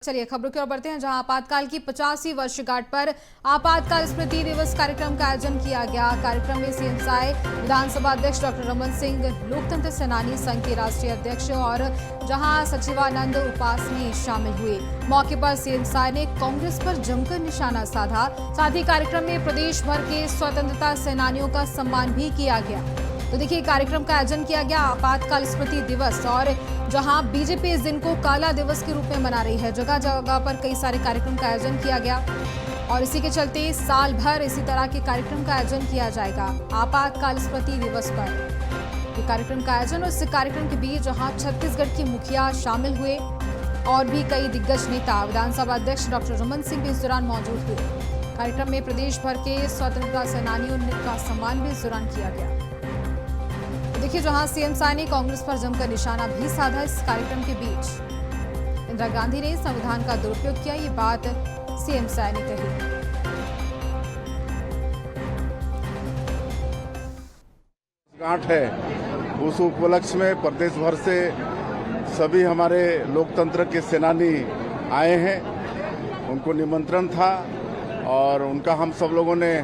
चलिए खबरों की ओर बढ़ते हैं, जहां आपातकाल की 50वीं वर्षगांठ पर आपातकाल स्मृति दिवस कार्यक्रम का आयोजन किया गया। कार्यक्रम में सीएम साय, विधानसभा अध्यक्ष डॉक्टर रमन सिंह, लोकतंत्र सेनानी संघ के राष्ट्रीय अध्यक्ष और जहां सचिवानंद उपासनी शामिल हुए। मौके पर सीएम साय ने कांग्रेस पर जमकर निशाना साधा। साथ ही कार्यक्रम में प्रदेश भर के स्वतंत्रता सेनानियों का सम्मान भी किया गया। तो देखिए, कार्यक्रम का आयोजन किया गया आपातकाल स्मृति दिवस, और जहां बीजेपी इस दिन को काला दिवस के रूप में मना रही है। जगह जगह पर कई सारे कार्यक्रम का आयोजन किया गया और इसी के चलते साल भर इसी तरह के कार्यक्रम का आयोजन किया जाएगा आपातकाल स्मृति दिवस पर। ये कार्यक्रम का आयोजन, और इस कार्यक्रम के बीच जहां छत्तीसगढ़ की मुखिया शामिल हुए और भी कई दिग्गज नेता, विधानसभा अध्यक्ष डॉक्टर रमन सिंह भी इस दौरान मौजूद हुए। कार्यक्रम में प्रदेश भर के स्वतंत्रता सेनानियों का सम्मान भी इस दौरान किया गया। देखिए, जहां सीएम साय ने कांग्रेस पर जमकर निशाना भी साधा। इस कार्यक्रम के बीच इंदिरा गांधी ने संविधान का दुरुपयोग किया, ये बात सीएम साय ने कही। गांठ है, उस उपलक्ष्य में प्रदेश भर से सभी हमारे लोकतंत्र के सेनानी आए हैं। उनको निमंत्रण था और उनका हम सब लोगों ने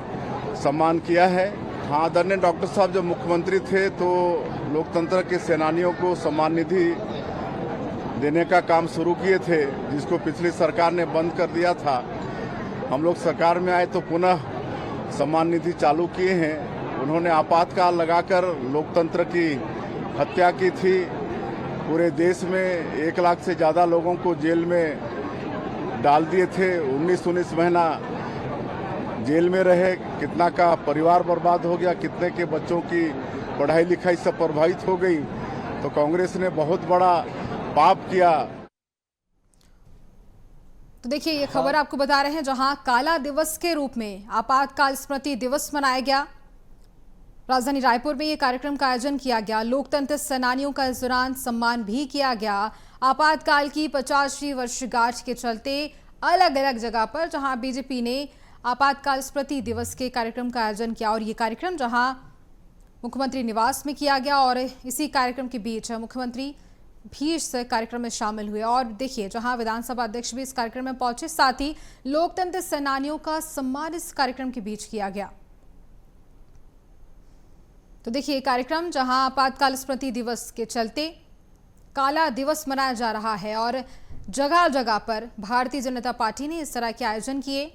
सम्मान किया है। हाँ, आदरणीय डॉक्टर साहब जब मुख्यमंत्री थे तो लोकतंत्र के सेनानियों को सम्मान निधि देने का काम शुरू किए थे, जिसको पिछली सरकार ने बंद कर दिया था। हम लोग सरकार में आए तो पुनः सम्मान निधि चालू किए हैं। उन्होंने आपातकाल लगाकर लोकतंत्र की हत्या की थी। पूरे देश में 1 लाख से ज़्यादा लोगों को जेल में डाल दिए थे। 19 महीना जेल में रहे। कितना का परिवार बर्बाद हो गया, कितने के बच्चों की पढ़ाई लिखाई सब प्रभावित हो गई। तो कांग्रेस ने बहुत बड़ा पाप किया। तो देखिए, ये खबर आपको बता रहे हैं, जहां काला दिवस के रूप में आपातकाल स्मृति दिवस मनाया गया। राजधानी रायपुर में ये कार्यक्रम का आयोजन किया गया। लोकतंत्र सेनानियों का इस दौरान सम्मान भी किया गया। आपातकाल की 50वीं वर्षगांठ के चलते अलग अलग जगह पर जहां बीजेपी ने आपातकाल स्मृति दिवस के कार्यक्रम का आयोजन किया, और ये कार्यक्रम जहां मुख्यमंत्री निवास में किया गया, और इसी कार्यक्रम के बीच मुख्यमंत्री भी इस कार्यक्रम में शामिल हुए। और देखिए, जहां विधानसभा अध्यक्ष भी इस कार्यक्रम में पहुंचे, साथ ही लोकतंत्र सेनानियों का सम्मान इस कार्यक्रम के बीच किया गया। तो देखिए, कार्यक्रम जहां आपातकाल स्मृति दिवस के चलते काला दिवस मनाया जा रहा है, और जगह जगह पर भारतीय जनता पार्टी ने इस तरह के आयोजन किए,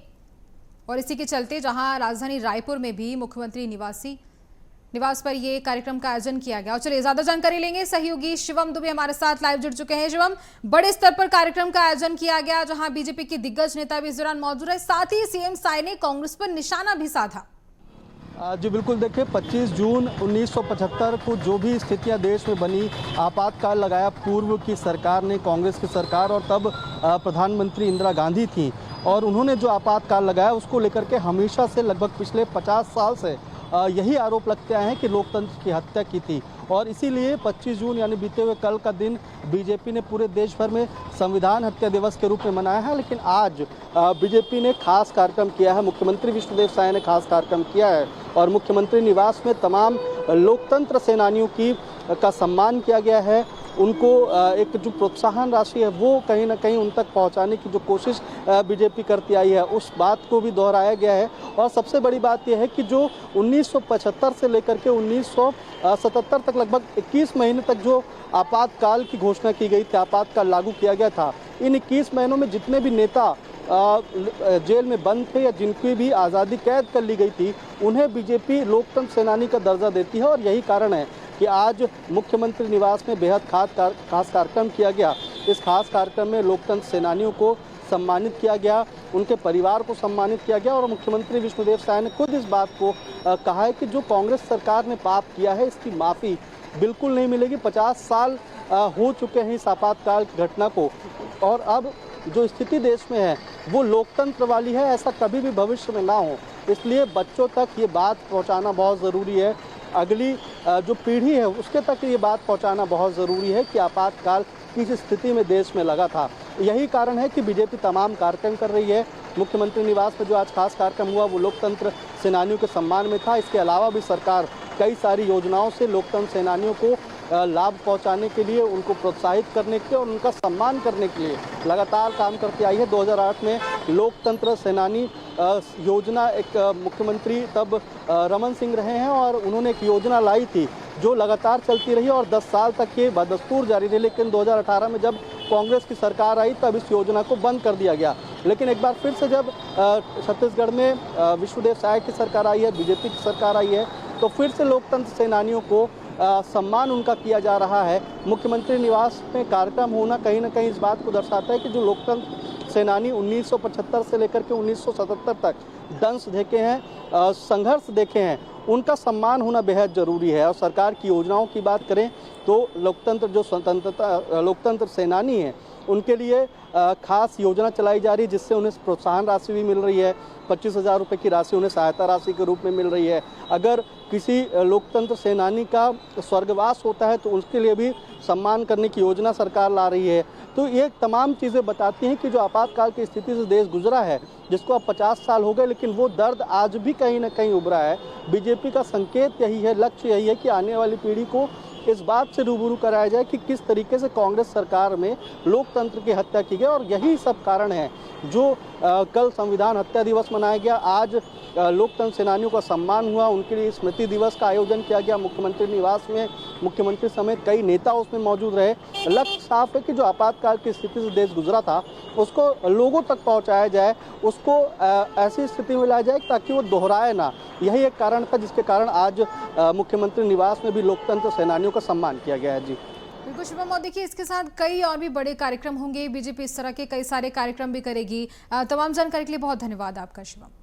और इसी के चलते जहां राजधानी रायपुर में भी मुख्यमंत्री निवास पर यह कार्यक्रम का आयोजन किया गया। और चलिए, ज्यादा जानकारी लेंगे, सहयोगी शिवम दुबे हमारे साथ लाइव जुड़ चुके हैं। शिवम, बड़े स्तर पर कार्यक्रम का आयोजन किया गया, जहां बीजेपी के दिग्गज नेता भी इस दौरान मौजूद रहे, साथ ही सीएम साय ने कांग्रेस पर निशाना भी साधा। जी बिल्कुल, देखिए 25 जून 1975 को जो भी स्थितियां देश में बनी, आपातकाल लगाया पूर्व की सरकार ने, कांग्रेस की सरकार, और तब प्रधानमंत्री इंदिरा गांधी थी, और उन्होंने जो आपातकाल लगाया उसको लेकर के हमेशा से लगभग पिछले 50 साल से यही आरोप लगते आए हैं कि लोकतंत्र की हत्या की थी। और इसीलिए 25 जून यानी बीते हुए कल का दिन बीजेपी ने पूरे देश भर में संविधान हत्या दिवस के रूप में मनाया है। लेकिन आज बीजेपी ने खास कार्यक्रम किया है, मुख्यमंत्री विष्णुदेव साय ने खास कार्यक्रम किया है, और मुख्यमंत्री निवास में तमाम लोकतंत्र सेनानियों का सम्मान किया गया है। उनको एक जो प्रोत्साहन राशि है वो कहीं ना कहीं उन तक पहुंचाने की जो कोशिश बीजेपी करती आई है, उस बात को भी दोहराया गया है। और सबसे बड़ी बात यह है कि जो 1975 से लेकर के 1977 तक लगभग 21 महीने तक जो आपातकाल की घोषणा की गई थी, आपातकाल लागू किया गया था, इन 21 महीनों में जितने भी नेता जेल में बंद थे या जिनकी भी आज़ादी कैद कर ली गई थी, उन्हें बीजेपी लोकतंत्र सेनानी का दर्जा देती है। और यही कारण है कि आज मुख्यमंत्री निवास में बेहद खास कार्यक्रम किया गया। इस खास कार्यक्रम में लोकतंत्र सेनानियों को सम्मानित किया गया, उनके परिवार को सम्मानित किया गया, और मुख्यमंत्री विष्णुदेव साय ने खुद इस बात को कहा है कि जो कांग्रेस सरकार ने पाप किया है, इसकी माफ़ी बिल्कुल नहीं मिलेगी। 50 साल हो चुके हैं इस आपातकाल की घटना को, और अब जो स्थिति देश में है वो लोकतंत्र वाली है, ऐसा कभी भी भविष्य में ना हो। इसलिए बच्चों तक ये बात पहुंचाना बहुत ज़रूरी है, अगली जो पीढ़ी है उसके तक ये बात पहुंचाना बहुत ज़रूरी है कि आपातकाल किस स्थिति में देश में लगा था। यही कारण है कि बीजेपी तमाम कार्यक्रम कर रही है। मुख्यमंत्री निवास में जो आज खास कार्यक्रम हुआ वो लोकतंत्र सेनानियों के सम्मान में था। इसके अलावा भी सरकार कई सारी योजनाओं से लोकतंत्र सेनानियों को लाभ पहुंचाने के लिए, उनको प्रोत्साहित करने के लिए और उनका सम्मान करने के लिए लगातार काम करती आई है। 2008 में लोकतंत्र सेनानी योजना एक मुख्यमंत्री तब रमन सिंह रहे हैं और उन्होंने एक योजना लाई थी जो लगातार चलती रही और 10 साल तक ये बदस्तूर जारी रही। लेकिन 2018 में जब कांग्रेस की सरकार आई तब इस योजना को बंद कर दिया गया। लेकिन एक बार फिर से जब छत्तीसगढ़ में विष्णुदेव साय की सरकार आई है, बीजेपी की सरकार आई है, तो फिर से लोकतंत्र सेनानियों को सम्मान उनका किया जा रहा है। मुख्यमंत्री निवास में कार्यक्रम होना कहीं ना कहीं इस बात को दर्शाता है कि जो लोकतंत्र सेनानी 1975 से लेकर के 1977 तक दंश देखे हैं, संघर्ष देखे हैं, उनका सम्मान होना बेहद ज़रूरी है। और सरकार की योजनाओं की बात करें तो लोकतंत्र जो स्वतंत्रता लोकतंत्र सेनानी हैं उनके लिए खास योजना चलाई जा रही है जिससे उन्हें प्रोत्साहन राशि भी मिल रही है। 25,000 रुपये की राशि उन्हें सहायता राशि के रूप में मिल रही है। अगर किसी लोकतंत्र सेनानी का स्वर्गवास होता है तो उसके लिए भी सम्मान करने की योजना सरकार ला रही है। तो ये तमाम चीज़ें बताती हैं कि जो आपातकाल की स्थिति से देश गुजरा है, जिसको अब 50 साल हो गए, लेकिन वो दर्द आज भी कहीं ना कहीं उभरा है। बीजेपी का संकेत यही है, लक्ष्य यही है कि आने वाली पीढ़ी को इस बात से रूबरू कराया जाए कि किस तरीके से कांग्रेस सरकार में लोकतंत्र की हत्या की गई। और यही सब कारण है जो कल संविधान हत्या दिवस मनाया गया, आज लोकतंत्र सेनानियों का सम्मान हुआ, उनके लिए स्मृति दिवस का आयोजन किया गया मुख्यमंत्री निवास में। मुख्यमंत्री समेत कई नेता उसमें मौजूद रहे। लक्ष्य साफ है कि जो आपातकाल की स्थिति से देश गुजरा था उसको लोगों तक पहुंचाया जाए, उसको ऐसी स्थिति में लाया जाए ताकि वो दोहराए ना। यही एक कारण था जिसके कारण आज मुख्यमंत्री निवास में भी लोकतंत्र सेनानियों का सम्मान किया गया है। जी बिल्कुल शुभम, और देखिए इसके साथ कई और भी बड़े कार्यक्रम होंगे। बीजेपी इस तरह के कई सारे कार्यक्रम भी करेगी। तमाम जानकारी के लिए बहुत धन्यवाद आपका शुभम।